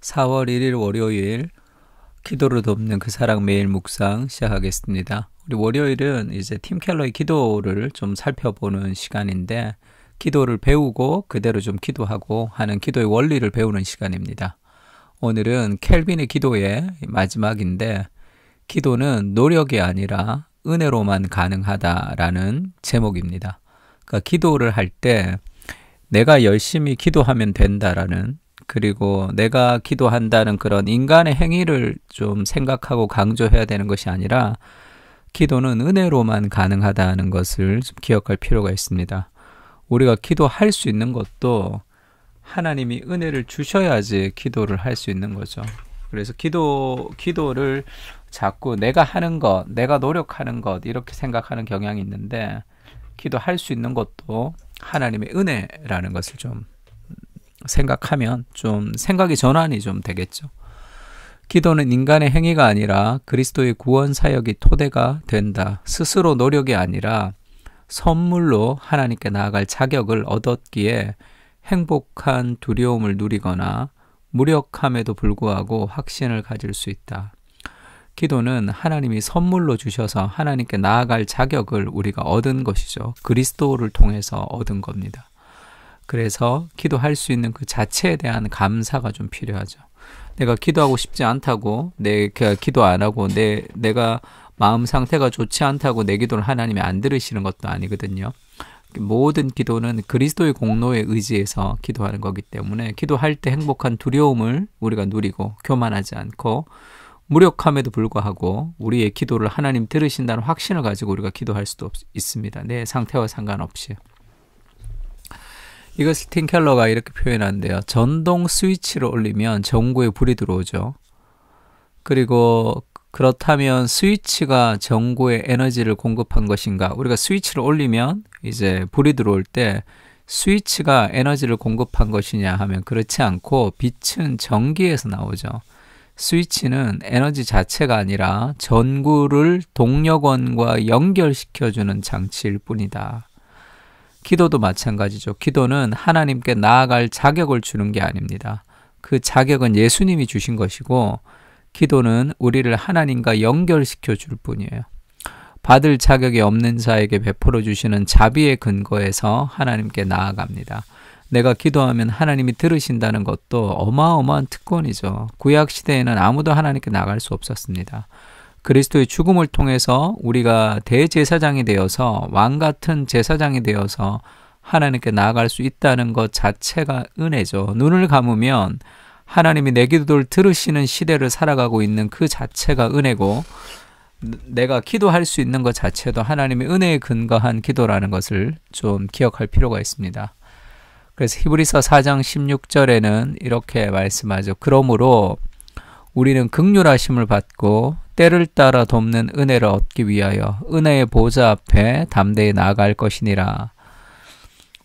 4월 1일 월요일 기도를 돕는 그 사랑 매일 묵상 시작하겠습니다. 우리 월요일은 이제 팀 켈러의 기도를 좀 살펴보는 시간인데 기도를 배우고 그대로 좀 기도하고 하는 기도의 원리를 배우는 시간입니다. 오늘은 켈빈의 기도의 마지막인데 기도는 노력이 아니라 은혜로만 가능하다라는 제목입니다. 그러니까 기도를 할 때 내가 열심히 기도하면 된다라는 그리고 내가 기도한다는 그런 인간의 행위를 좀 생각하고 강조해야 되는 것이 아니라 기도는 은혜로만 가능하다는 것을 좀 기억할 필요가 있습니다. 우리가 기도할 수 있는 것도 하나님이 은혜를 주셔야지 기도를 할 수 있는 거죠. 그래서 기도를 자꾸 내가 하는 것, 내가 노력하는 것 이렇게 생각하는 경향이 있는데 기도할 수 있는 것도 하나님의 은혜라는 것을 좀 생각하면 좀 생각의 전환이 좀 되겠죠. 기도는 인간의 행위가 아니라 그리스도의 구원 사역이 토대가 된다. 스스로 노력이 아니라 선물로 하나님께 나아갈 자격을 얻었기에 행복한 두려움을 누리거나 무력함에도 불구하고 확신을 가질 수 있다. 기도는 하나님이 선물로 주셔서 하나님께 나아갈 자격을 우리가 얻은 것이죠. 그리스도를 통해서 얻은 겁니다. 그래서 기도할 수 있는 그 자체에 대한 감사가 좀 필요하죠. 내가 기도하고 싶지 않다고 내가 기도 안 하고 내가 마음 상태가 좋지 않다고 내 기도를 하나님이 안 들으시는 것도 아니거든요. 모든 기도는 그리스도의 공로에 의지해서 기도하는 거기 때문에 기도할 때 행복한 두려움을 우리가 누리고 교만하지 않고 무력함에도 불구하고 우리의 기도를 하나님 들으신다는 확신을 가지고 우리가 기도할 수도 있습니다. 내 상태와 상관없이. 이것을 팀 켈러가 이렇게 표현한대요. 전동 스위치를 올리면 전구에 불이 들어오죠. 그리고 그렇다면 스위치가 전구에 에너지를 공급한 것인가? 우리가 스위치를 올리면 이제 불이 들어올 때 스위치가 에너지를 공급한 것이냐 하면 그렇지 않고 빛은 전기에서 나오죠. 스위치는 에너지 자체가 아니라 전구를 동력원과 연결시켜주는 장치일 뿐이다. 기도도 마찬가지죠. 기도는 하나님께 나아갈 자격을 주는 게 아닙니다. 그 자격은 예수님이 주신 것이고 기도는 우리를 하나님과 연결시켜 줄 뿐이에요. 받을 자격이 없는 자에게 베풀어 주시는 자비의 근거에서 하나님께 나아갑니다. 내가 기도하면 하나님이 들으신다는 것도 어마어마한 특권이죠. 구약 시대에는 아무도 하나님께 나갈 수 없었습니다. 그리스도의 죽음을 통해서 우리가 대제사장이 되어서 왕 같은 제사장이 되어서 하나님께 나아갈 수 있다는 것 자체가 은혜죠. 눈을 감으면 하나님이 내 기도를 들으시는 시대를 살아가고 있는 그 자체가 은혜고 내가 기도할 수 있는 것 자체도 하나님의 은혜에 근거한 기도라는 것을 좀 기억할 필요가 있습니다. 그래서 히브리서 4장 16절에는 이렇게 말씀하죠. 그러므로 우리는 긍휼하심을 받고 때를 따라 돕는 은혜를 얻기 위하여 은혜의 보좌 앞에 담대히 나아갈 것이니라.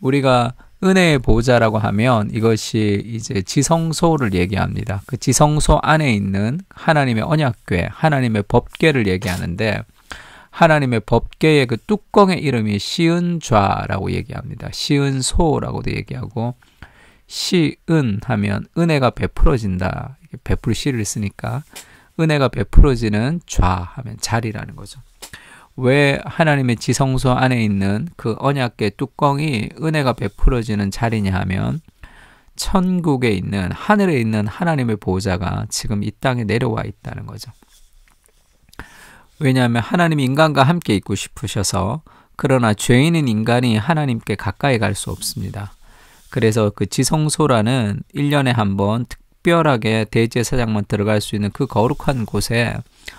우리가 은혜의 보좌라고 하면 이것이 이제 지성소를 얘기합니다. 그 지성소 안에 있는 하나님의 언약궤, 하나님의 법궤를 얘기하는데 하나님의 법궤의 그 뚜껑의 이름이 시은좌라고 얘기합니다. 시은소라고도 얘기하고 시은 하면 은혜가 베풀어진다. 베풀 시를 쓰니까 은혜가 베풀어지는 좌 하면 자리라는 거죠. 왜 하나님의 지성소 안에 있는 그 언약궤 뚜껑이 은혜가 베풀어지는 자리냐 하면 천국에 있는 하늘에 있는 하나님의 보좌가 지금 이 땅에 내려와 있다는 거죠. 왜냐하면 하나님이 인간과 함께 있고 싶으셔서 그러나 죄인인 인간이 하나님께 가까이 갈 수 없습니다. 그래서 그 지성소라는 1년에 한 번 특별하게 대제사장만 들어갈 수 있는 그 거룩한 곳에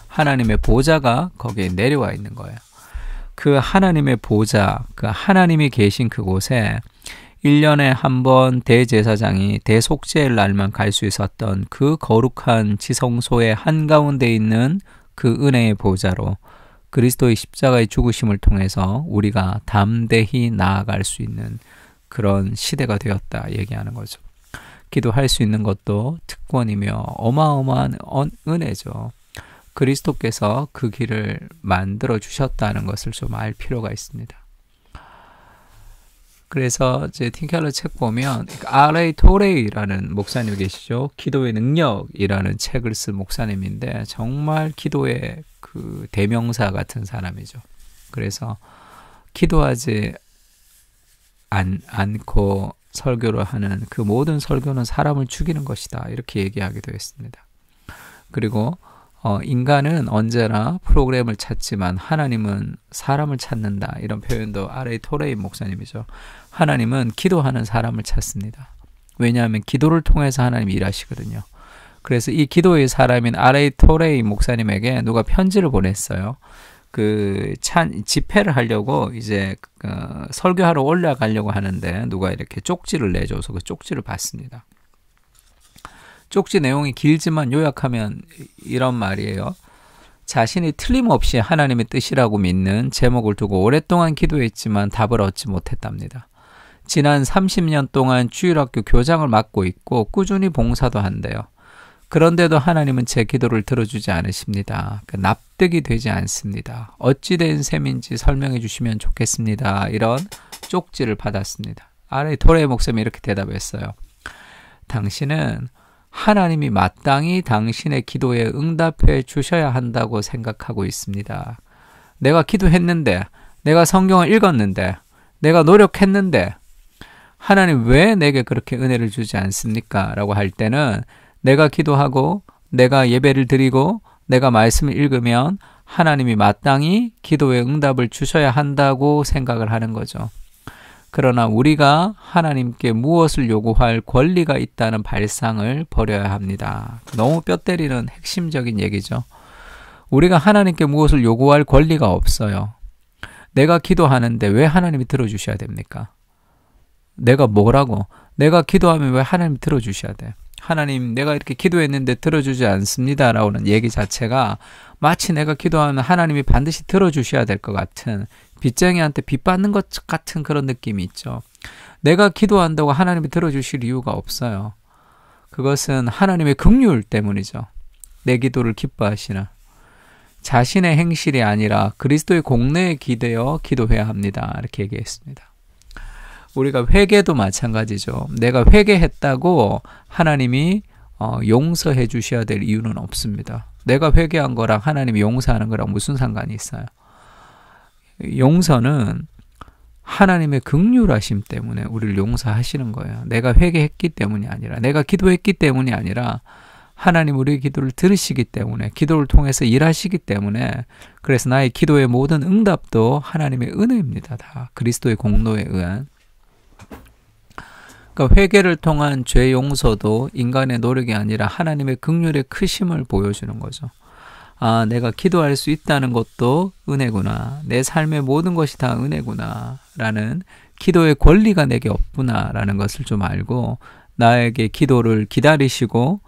하나님의 보좌가 거기에 내려와 있는 거예요. 그 하나님의 보좌, 그 하나님이 계신 그곳에 1년에 한 번 대제사장이 대속죄의 날만 갈 수 있었던 그 거룩한 지성소의 한가운데 있는 그 은혜의 보좌로 그리스도의 십자가의 죽으심을 통해서 우리가 담대히 나아갈 수 있는 그런 시대가 되었다 얘기하는 거죠. 기도할 수 있는 것도 특권이며 어마어마한 은혜죠. 그리스도께서 그 길을 만들어 주셨다는 것을 좀 알 필요가 있습니다. 그래서 이제 팀켈러 책 보면 R.A. 토레이라는 목사님 계시죠. 기도의 능력이라는 책을 쓴 목사님인데 정말 기도의 그 대명사 같은 사람이죠. 그래서 기도하지 않고 설교를 하는 그 모든 설교는 사람을 죽이는 것이다. 이렇게 얘기하기도 했습니다. 그리고 인간은 언제나 프로그램을 찾지만 하나님은 사람을 찾는다. 이런 표현도 R.A. 토레이 목사님이죠. 하나님은 기도하는 사람을 찾습니다. 왜냐하면 기도를 통해서 하나님이 일하시거든요. 그래서 이 기도의 사람인 R.A. 토레이 목사님에게 누가 편지를 보냈어요. 그 집회를 하려고 이제 설교하러 올라가려고 하는데 누가 이렇게 쪽지를 내줘서 그 쪽지를 받습니다. 쪽지 내용이 길지만 요약하면 이런 말이에요. 자신이 틀림없이 하나님의 뜻이라고 믿는 제목을 두고 오랫동안 기도했지만 답을 얻지 못했답니다. 지난 30년 동안 주일학교 교장을 맡고 있고 꾸준히 봉사도 한대요. 그런데도 하나님은 제 기도를 들어주지 않으십니다. 납득이 되지 않습니다. 어찌 된 셈인지 설명해 주시면 좋겠습니다. 이런 쪽지를 받았습니다. R.A. 토레이 목사님이 이렇게 대답했어요. 당신은 하나님이 마땅히 당신의 기도에 응답해 주셔야 한다고 생각하고 있습니다. 내가 기도했는데, 내가 성경을 읽었는데, 내가 노력했는데 하나님 왜 내게 그렇게 은혜를 주지 않습니까? 라고 할 때는 내가 기도하고 내가 예배를 드리고 내가 말씀을 읽으면 하나님이 마땅히 기도에 응답을 주셔야 한다고 생각을 하는 거죠. 그러나 우리가 하나님께 무엇을 요구할 권리가 있다는 발상을 버려야 합니다. 너무 뼈 때리는 핵심적인 얘기죠. 우리가 하나님께 무엇을 요구할 권리가 없어요. 내가 기도하는데 왜 하나님이 들어주셔야 됩니까? 내가 뭐라고? 내가 기도하면 왜 하나님이 들어주셔야 돼? 하나님, 내가 이렇게 기도했는데 들어주지 않습니다. 라고는 얘기 자체가 마치 내가 기도하면 하나님이 반드시 들어주셔야 될 것 같은 빚쟁이한테 빚 받는 것 같은 그런 느낌이 있죠. 내가 기도한다고 하나님이 들어주실 이유가 없어요. 그것은 하나님의 긍휼 때문이죠. 내 기도를 기뻐하시나. 자신의 행실이 아니라 그리스도의 공로에 기대어 기도해야 합니다. 이렇게 얘기했습니다. 우리가 회개도 마찬가지죠. 내가 회개했다고 하나님이 용서해 주셔야 될 이유는 없습니다. 내가 회개한 거랑 하나님이 용서하는 거랑 무슨 상관이 있어요? 용서는 하나님의 긍휼하심 때문에 우리를 용서하시는 거예요. 내가 회개했기 때문이 아니라, 내가 기도했기 때문이 아니라 하나님 우리의 기도를 들으시기 때문에, 기도를 통해서 일하시기 때문에, 그래서 나의 기도의 모든 응답도 하나님의 은혜입니다. 다 그리스도의 공로에 의한. 그러니까 회개를 통한 죄 용서도 인간의 노력이 아니라 하나님의 긍휼의 크심을 보여주는 거죠. 아, 내가 기도할 수 있다는 것도 은혜구나. 내 삶의 모든 것이 다 은혜구나. 라는 기도의 권리가 내게 없구나. 라는 것을 좀 알고 나에게 기도를 기다리시고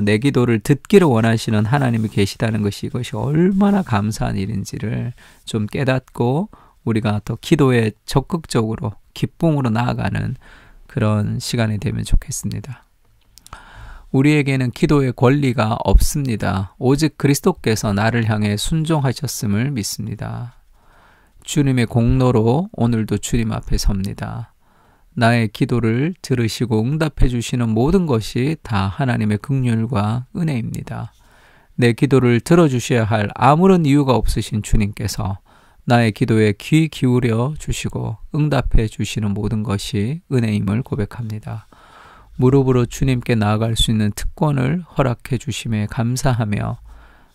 내 기도를 듣기를 원하시는 하나님이 계시다는 것이 이것이 얼마나 감사한 일인지를 좀 깨닫고 우리가 더 기도에 적극적으로 기쁨으로 나아가는 그런 시간이 되면 좋겠습니다. 우리에게는 기도의 권리가 없습니다. 오직 그리스도께서 나를 향해 순종하셨음을 믿습니다. 주님의 공로로 오늘도 주님 앞에 섭니다. 나의 기도를 들으시고 응답해 주시는 모든 것이 다 하나님의 긍휼과 은혜입니다. 내 기도를 들어주셔야 할 아무런 이유가 없으신 주님께서 나의 기도에 귀 기울여 주시고 응답해 주시는 모든 것이 은혜임을 고백합니다. 무릎으로 주님께 나아갈 수 있는 특권을 허락해 주심에 감사하며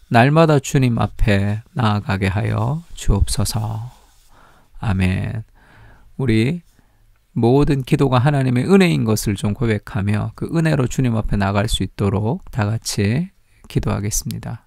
날마다 주님 앞에 나아가게 하여 주옵소서. 아멘. 우리 모든 기도가 하나님의 은혜인 것을 좀 고백하며 그 은혜로 주님 앞에 나갈 수 있도록 다 같이 기도하겠습니다.